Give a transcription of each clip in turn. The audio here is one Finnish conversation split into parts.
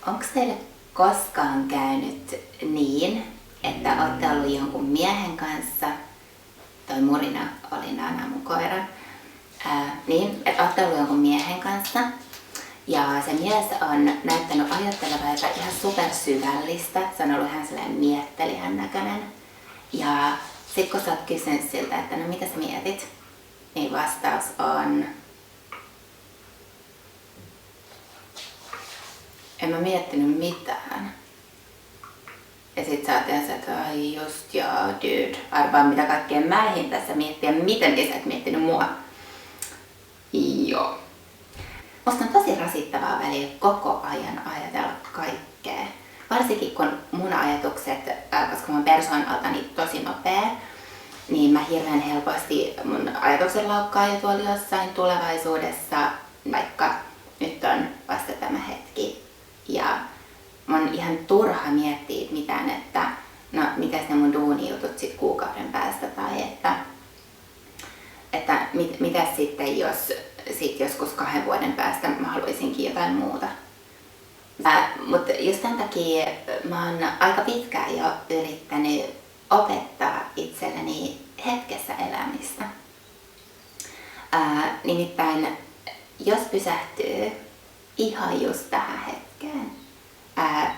Onko teille koskaan käynyt niin, että olette ollut jonkun miehen kanssa, toi Murina oli Nana mun koira, niin, että olette ollut jonkun miehen kanssa ja se mies on näyttänyt ajattelevan jotain ihan supersyvällistä, se on ollut ihan sellainen miettelijän näköinen. Ja sit kun sä oot kysynyt siltä, että no mitä sä mietit, niin vastaus on: en mä miettinyt mitään. Ja sit sä oot ihan että ai just joo, dude, arvaa mitä kaikkea mä ehdin tässä miettiä, miten sä et miettinyt mua. Joo. Musta on tosi rasittavaa välillä koko ajan ajatella kaikkea. Varsinkin kun mun ajatukset, koska mä oon persoonaltani tosi nopea, niin mä hirveän helposti mun ajatukset laukkaa jo tuolla jossain tulevaisuudessa, vaikka nyt on vasta tämä hetki. Ja mun on ihan turha miettiä mitään, että no mitäs ne mun duunijutut sit kuukauden päästä tai että mitäs sitten jos sit joskus 2 vuoden päästä mä haluaisinkin jotain muuta. Mutta just tämän takia mä oon aika pitkään jo yrittänyt opettaa itselleni hetkessä elämistä. Nimittäin jos pysähtyy ihan just tähän hetkeen,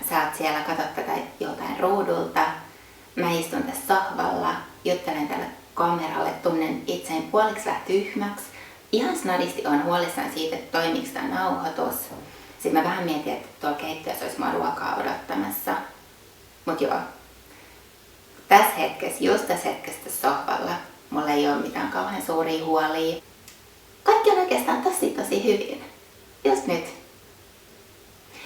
sä oot siellä, katot tätä joltain ruudulta, mä istun tässä sohvalla, juttelen tälle kameralle, tunnen itseni puoliksi vähän tyhmäksi. Ihan snadisti on huolissaan siitä, että toimiiko tämä nauhoitus. Sitten mä vähän mietin, että tuolla keittiössä olisi mua ruokaa odottamassa. Mut joo, tässä hetkessä, just tässä hetkessä tässä sohvalla, mulla ei ole mitään kauhean suuria huolia. Kaikki on oikeastaan tosi hyvin. Just nyt.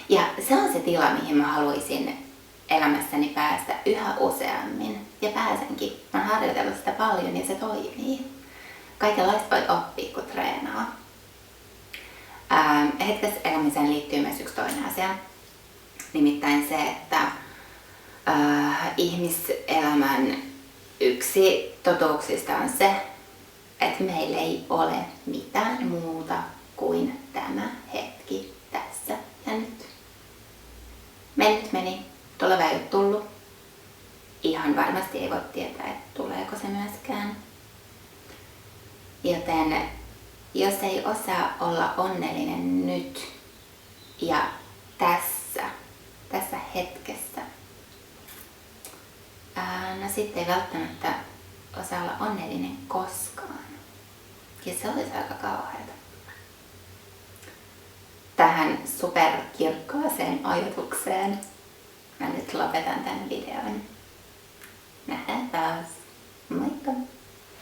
Ja se on se tila, mihin mä haluaisin elämässäni päästä yhä useammin. Ja pääsenkin. Mä oon harjoitellut sitä paljon ja se toimii. Kaikenlaista voi oppia, kun treenaa. Hetkessä elämiseen liittyy myös yksi toinen asia. Nimittäin se, että ihmiselämän yksi totuuksista on se, että meillä ei ole mitään muuta kuin tämä hetki tässä ja nyt. Mennyt meni, tuleva ei ole tullut. Ihan varmasti ei voi tietää, että tuleeko se myöskään. Joten jos ei osaa olla onnellinen nyt ja tässä hetkessä, no sitten ei välttämättä osaa olla onnellinen koskaan. Ja se olisi aika kauheata. Tähän superkirkkaaseen ajatukseen mä nyt lopetan tämän videon. Nähdään taas. Moikka!